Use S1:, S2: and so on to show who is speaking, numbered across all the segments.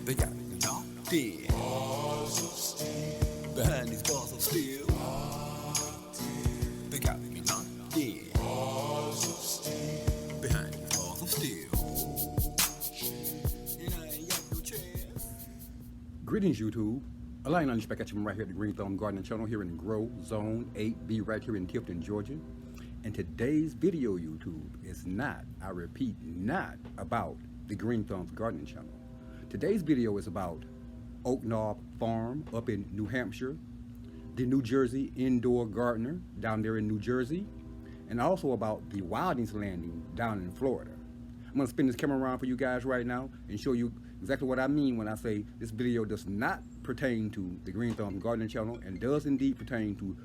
S1: They got me locked in behind these bars of steel. They got me locked in behind these bars of steel. And I ain't got no chance.
S2: Greetings, YouTube. Allowing on back at you right here at the Green Thumb Gardening Channel here in Grow Zone 8B right here in Tiftn, Georgia. And today's video, YouTube, is not, I repeat, not about the Green Thumbs Gardening Channel. Today's video is about Oak Knob Farm up in New Hampshire, the New Jersey Indoor Gardener down there in New Jersey, and also about the Wildwoods Landing down in Florida. I'm going to spin this camera around for you guys right now and show you exactly what I mean when I say this video does not pertain to the Green Thumb Gardening Channel and does indeed pertain to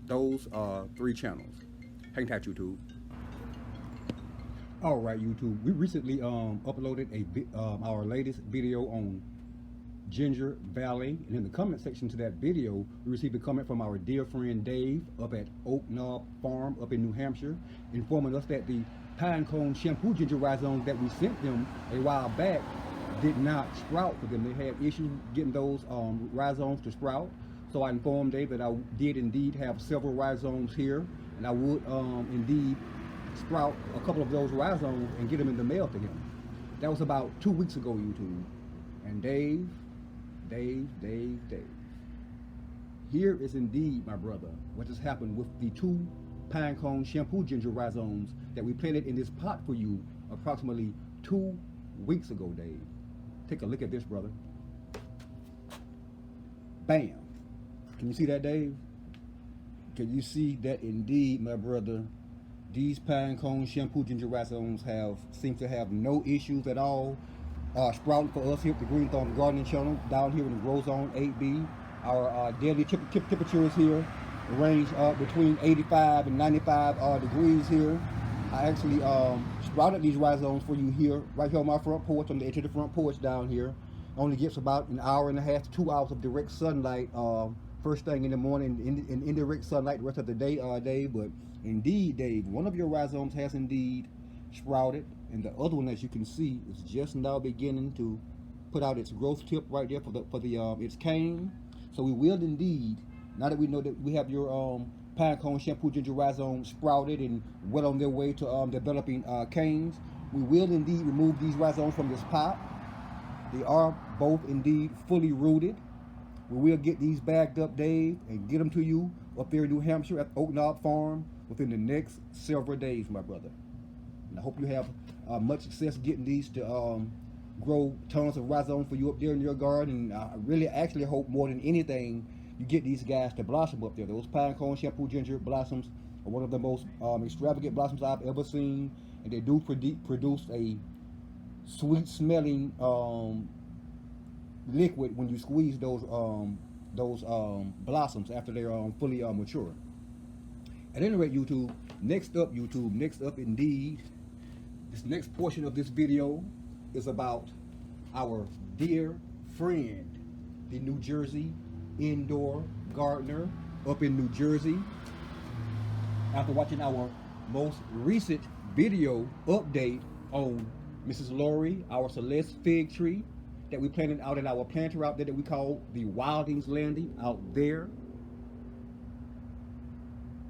S2: those three channels. Hang tight, YouTube. All right, YouTube. We recently uploaded our latest video on Ginger Valley, and in the comment section to that video, we received a comment from our dear friend Dave up at Oak Knob Farm up in New Hampshire, informing us that the pine cone shampoo ginger rhizomes that we sent them a while back did not sprout for them. They had issues getting those rhizomes to sprout. So I informed Dave that I did indeed have several rhizomes here, and I would indeed sprout a couple of those rhizomes and get them in the mail to him. That was about 2 weeks ago, YouTube. And Dave, here is indeed, my brother, what has happened with the two pine cone shampoo ginger rhizomes that we planted in this pot for you approximately 2 weeks ago, Dave. Take a look at this, brother. Bam. Can you see that, Dave? Can you see that indeed, my brother? These pine cone shampoo ginger rhizomes seem to have no issues at all sprouting for us here at the Green Thumb Gardening Channel down here in the Grow Zone 8B. Our daily temperatures here range between 85 and 95 degrees here. I actually sprouted these rhizomes for you here, right here on my front porch, on the edge of the front porch down here. Only gets about an hour and a half to 2 hours of direct sunlight first thing in the morning, in indirect sunlight the rest of the day, Dave. But indeed, Dave, one of your rhizomes has indeed sprouted, and the other one, as you can see, is just now beginning to put out its growth tip right there for its cane. So we will indeed, now that we know that we have your pine cone shampoo ginger rhizomes sprouted and well on their way to developing canes, we will indeed remove these rhizomes from this pot. They are both indeed fully rooted. We will get these bagged up, Dave, and get them to you up there in New Hampshire at Oak Knob Farm within the next several days, my brother. And I hope you have much success getting these to grow tons of rhizomes for you up there in your garden. And I really actually hope more than anything you get these guys to blossom up there. Those pine cone shampoo ginger blossoms are one of the most extravagant blossoms I've ever seen, and they do produce a sweet smelling liquid when you squeeze those blossoms after they're fully mature. At any rate, YouTube, next up indeed, this next portion of this video is about our dear friend, the New Jersey Indoor Gardener up in New Jersey. After watching our most recent video update on Mrs. Laurie, our Celeste Fig Tree that we planted out at our planter out there that we call the Wildwoods Landing out there,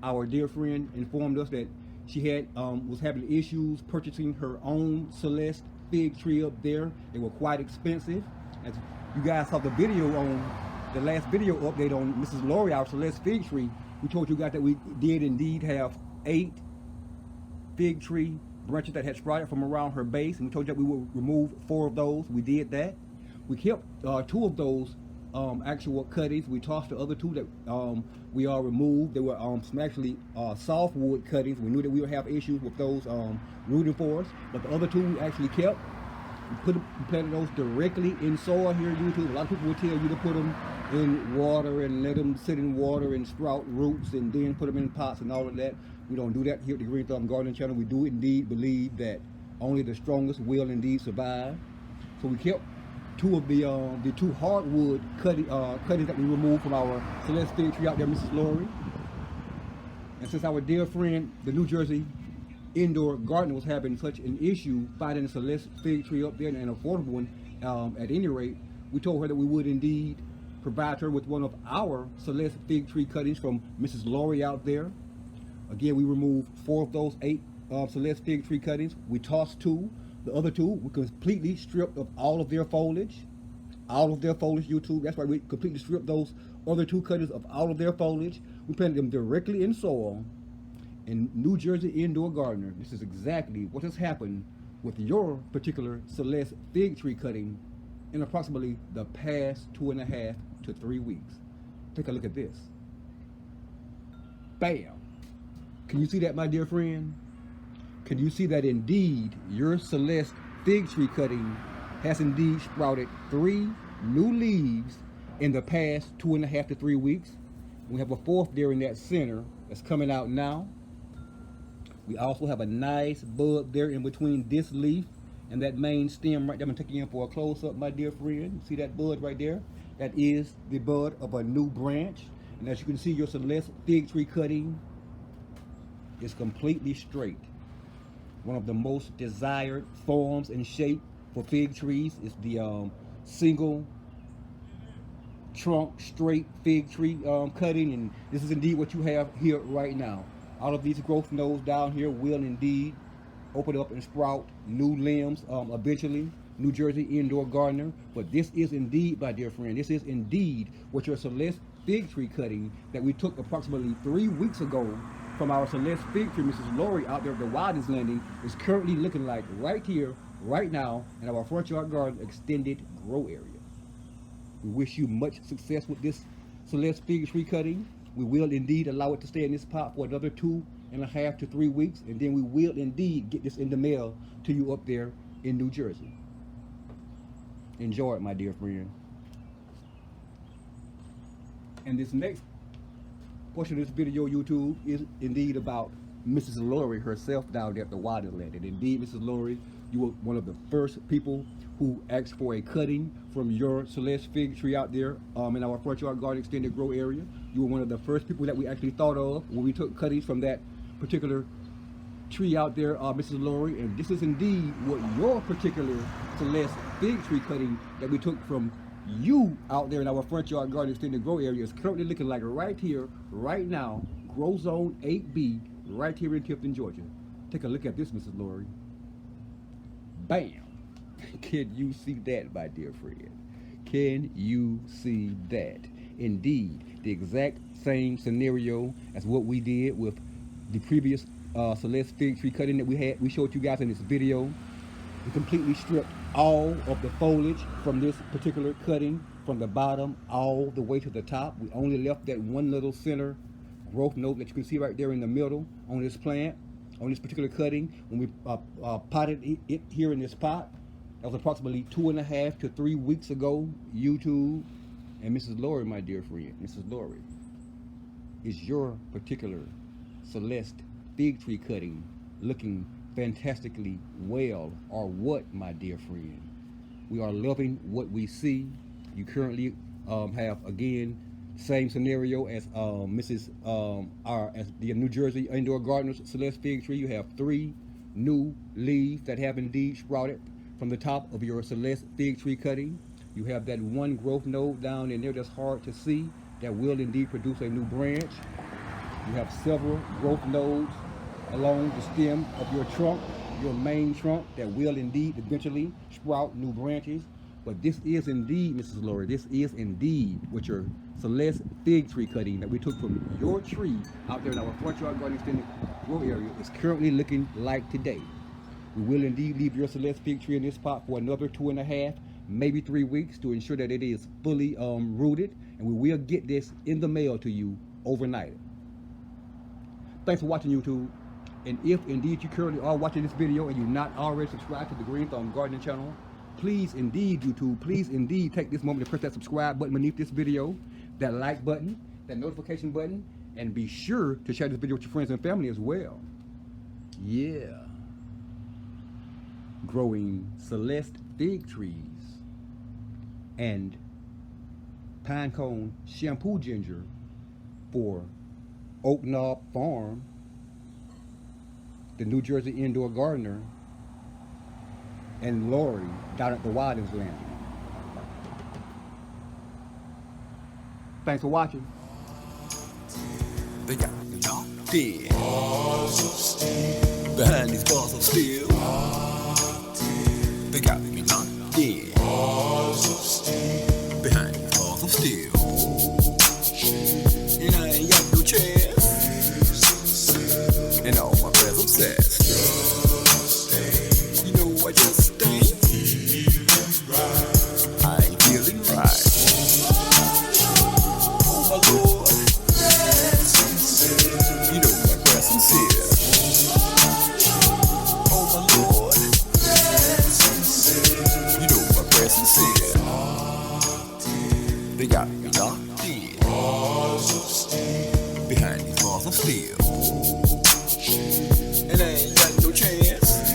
S2: our dear friend informed us that she had was having issues purchasing her own Celeste Fig Tree up there. They were quite expensive. As you guys saw the video on the last video update on Mrs. Laurie, our Celeste Fig Tree, we told you guys that we did indeed have 8 fig tree branches that had sprouted from around her base, and we told you that we would remove 4 of those. We did that. We kept 2 of those actual cuttings. We tossed the other 2 that we removed. They were some actually softwood cuttings. We knew that we would have issues with those rooting for us, but the other 2 we actually kept. We planted those directly in soil here, YouTube. A lot of people will tell you to put them in water and let them sit in water and sprout roots and then put them in pots and all of that. We don't do that here at the Green Thumb Gardening Channel. We do indeed believe that only the strongest will indeed survive. So we kept 2 of the 2 hardwood cuttings that we removed from our Celeste Fig Tree out there, Mrs. Laurie. And since our dear friend, the New Jersey indoor gardener was having such an issue finding a Celeste Fig Tree up there, and an affordable one, at any rate, we told her that we would indeed provide her with one of our Celeste Fig Tree cuttings from Mrs. Laurie out there. Again, we removed 4 of those 8 Celeste Fig Tree cuttings. We tossed 2. The other 2 were completely stripped of all of their foliage. All of their foliage, YouTube. That's why we completely stripped those other 2 cuttings of all of their foliage. We planted them directly in soil. In New Jersey Indoor Gardener, this is exactly what has happened with your particular Celeste Fig Tree cutting in approximately the past 2.5 to 3 weeks. Take a look at this. Bam! Can you see that, my dear friend? Can you see that indeed your Celeste Fig Tree cutting has indeed sprouted 3 new leaves in the past 2.5 to 3 weeks? We have a 4th there in that center that's coming out now. We also have a nice bud there in between this leaf and that main stem right there. I'm gonna take you in for a close-up, my dear friend. See that bud right there? That is the bud of a new branch. And as you can see, your Celeste Fig Tree cutting is completely straight. One of the most desired forms and shape for fig trees is the single trunk straight fig tree cutting, and this is indeed what you have here right now. All of these growth nodes down here will indeed open up and sprout new limbs eventually. New Jersey Indoor Gardener. But this is indeed, my dear friend, this is indeed what your Celeste Fig Tree cutting that we took approximately 3 weeks ago from our Celeste Fig Tree, Mrs. Laurie, out there at the Wildwoods Landing, is currently looking like right here, right now, in our front yard garden extended grow area. We wish you much success with this Celeste Fig Tree cutting. We will indeed allow it to stay in this pot for another 2.5 to 3 weeks, and then we will indeed get this in the mail to you up there in New Jersey. Enjoy it, my dear friend. And this next portion of this video, YouTube, is indeed about Mrs. Laurie herself down there at the Wildwoods Landing. Indeed, Mrs. Laurie, you were one of the first people who asked for a cutting from your Celeste Fig Tree out there in our front yard garden extended grow area. You were one of the first people that we actually thought of when we took cuttings from that particular tree out there, Mrs. Laurie. And this is indeed what your particular Celeste Fig Tree cutting that we took from you out there in our front yard garden extended grow area is currently looking like right here, right now, Grow Zone 8B, right here in Tiftn, Georgia. Take a look at this, Mrs. Laurie. Bam! Can you see that, my dear friend? Can you see that? Indeed, the exact same scenario as what we did with the previous Celeste Fig Tree cutting that we showed you guys in this video. We completely stripped all of the foliage from this particular cutting, from the bottom all the way to the top. We only left that one little center growth node that you can see right there in the middle on this plant, on this particular cutting. When we potted it here in this pot, that was approximately 2.5 to 3 weeks ago, YouTube. And Mrs. Laurie, my dear friend, Mrs. Laurie, is your particular Celeste Fig Tree cutting looking fantastically well, or what, my dear friend? We are loving what we see. You currently have, again, same scenario as as the New Jersey Indoor Gardeners Celeste Fig Tree. You have 3 new leaves that have indeed sprouted from the top of your Celeste Fig Tree cutting. You have that one growth node down in there that's hard to see that will indeed produce a new branch. You have several growth nodes along the stem of your trunk, your main trunk, that will indeed eventually sprout new branches. But this is indeed, Mrs. Laurie, this is indeed what your Celeste Fig Tree cutting that we took from your tree out there in our front yard garden extended grow area is currently looking like today. We will indeed leave your Celeste Fig Tree in this pot for another 2.5, maybe 3 weeks to ensure that it is fully rooted, and we will get this in the mail to you overnight. Thanks for watching, YouTube. And if indeed you currently are watching this video and you're not already subscribed to the Green Thumb Gardening channel, please indeed, YouTube, please indeed take this moment to press that subscribe button beneath this video, that like button, that notification button, and be sure to share this video with your friends and family as well. Yeah. Growing Celeste Fig Trees and pine cone shampoo ginger for Oak Knob Farm the New Jersey indoor gardener, and Laurie down at the Wildwoods Landing. Thanks for watching.
S1: They got me locked in. Behind these bars of steel. They got me locked in. Behind these bars of steel. And I ain't got no chance. And all my friends obsessed. You know I just ain't. I ain't feeling right. Oh my Lord. You know my prayer sincere. Oh my Lord. You know my prayer sincere. They got me locked in. Behind these bars of steel. And I ain't got no chance.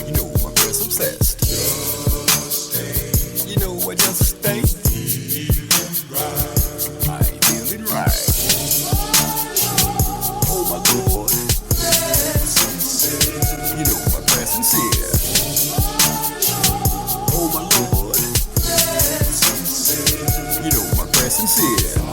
S1: You know my prayer's obsessed. You know I just ain't. I ain't feeling right. Oh my Lord. You know my prayer's sincere. Oh my Lord. You know my prayer's sincere.